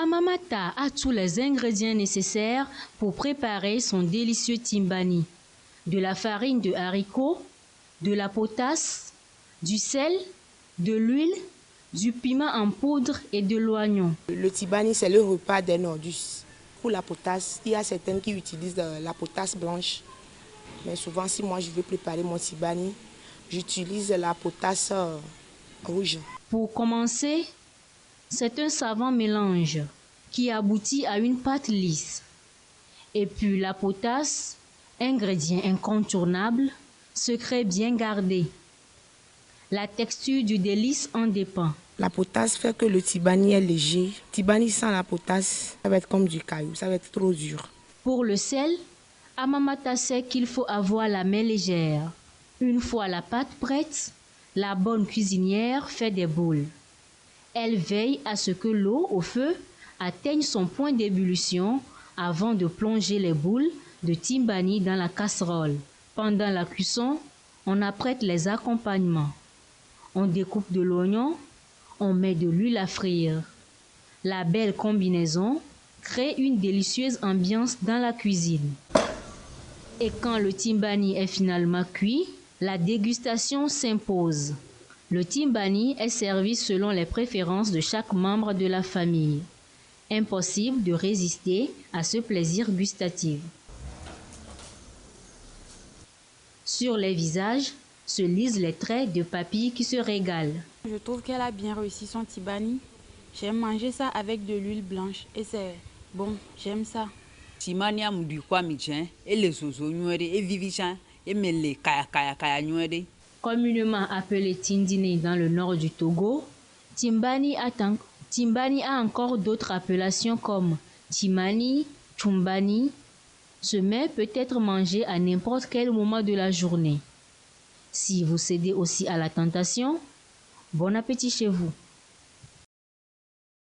Amamata a tous les ingrédients nécessaires pour préparer son délicieux timbani. De la farine de haricots, de la potasse, du sel, de l'huile, du piment en poudre et de l'oignon. Le timbani, c'est le repas des nordistes. Pour la potasse, il y a certaines qui utilisent la potasse blanche. Mais souvent, si moi je veux préparer mon timbani, j'utilise la potasse rouge. Pour commencer, c'est un savant mélange qui aboutit à une pâte lisse. Et puis la potasse, ingrédient incontournable, secret bien gardé. La texture du délice en dépend. La potasse fait que le timbani est léger. Le timbani sans la potasse, ça va être comme du caillou, ça va être trop dur. Pour le sel, Amamata sait qu'il faut avoir la main légère. Une fois la pâte prête, la bonne cuisinière fait des boules. Elle veille à ce que l'eau au feu atteigne son point d'ébullition avant de plonger les boules de timbani dans la casserole. Pendant la cuisson, on apprête les accompagnements. On découpe de l'oignon, on met de l'huile à frire. La belle combinaison crée une délicieuse ambiance dans la cuisine. Et quand le timbani est finalement cuit, la dégustation s'impose. Le timbani est servi selon les préférences de chaque membre de la famille. Impossible de résister à ce plaisir gustatif. Sur les visages se lisent les traits de papilles qui se régalent. Je trouve qu'elle a bien réussi son timbani. J'aime manger ça avec de l'huile blanche et c'est bon, j'aime ça. Timbani a du quoi et les zozo et vivichant et les kaya. Communément appelé tindine dans le nord du Togo, timbani a encore d'autres appellations comme timani, chumbani. Ce mets peut être mangé à n'importe quel moment de la journée. Si vous cédez aussi à la tentation, bon appétit chez vous.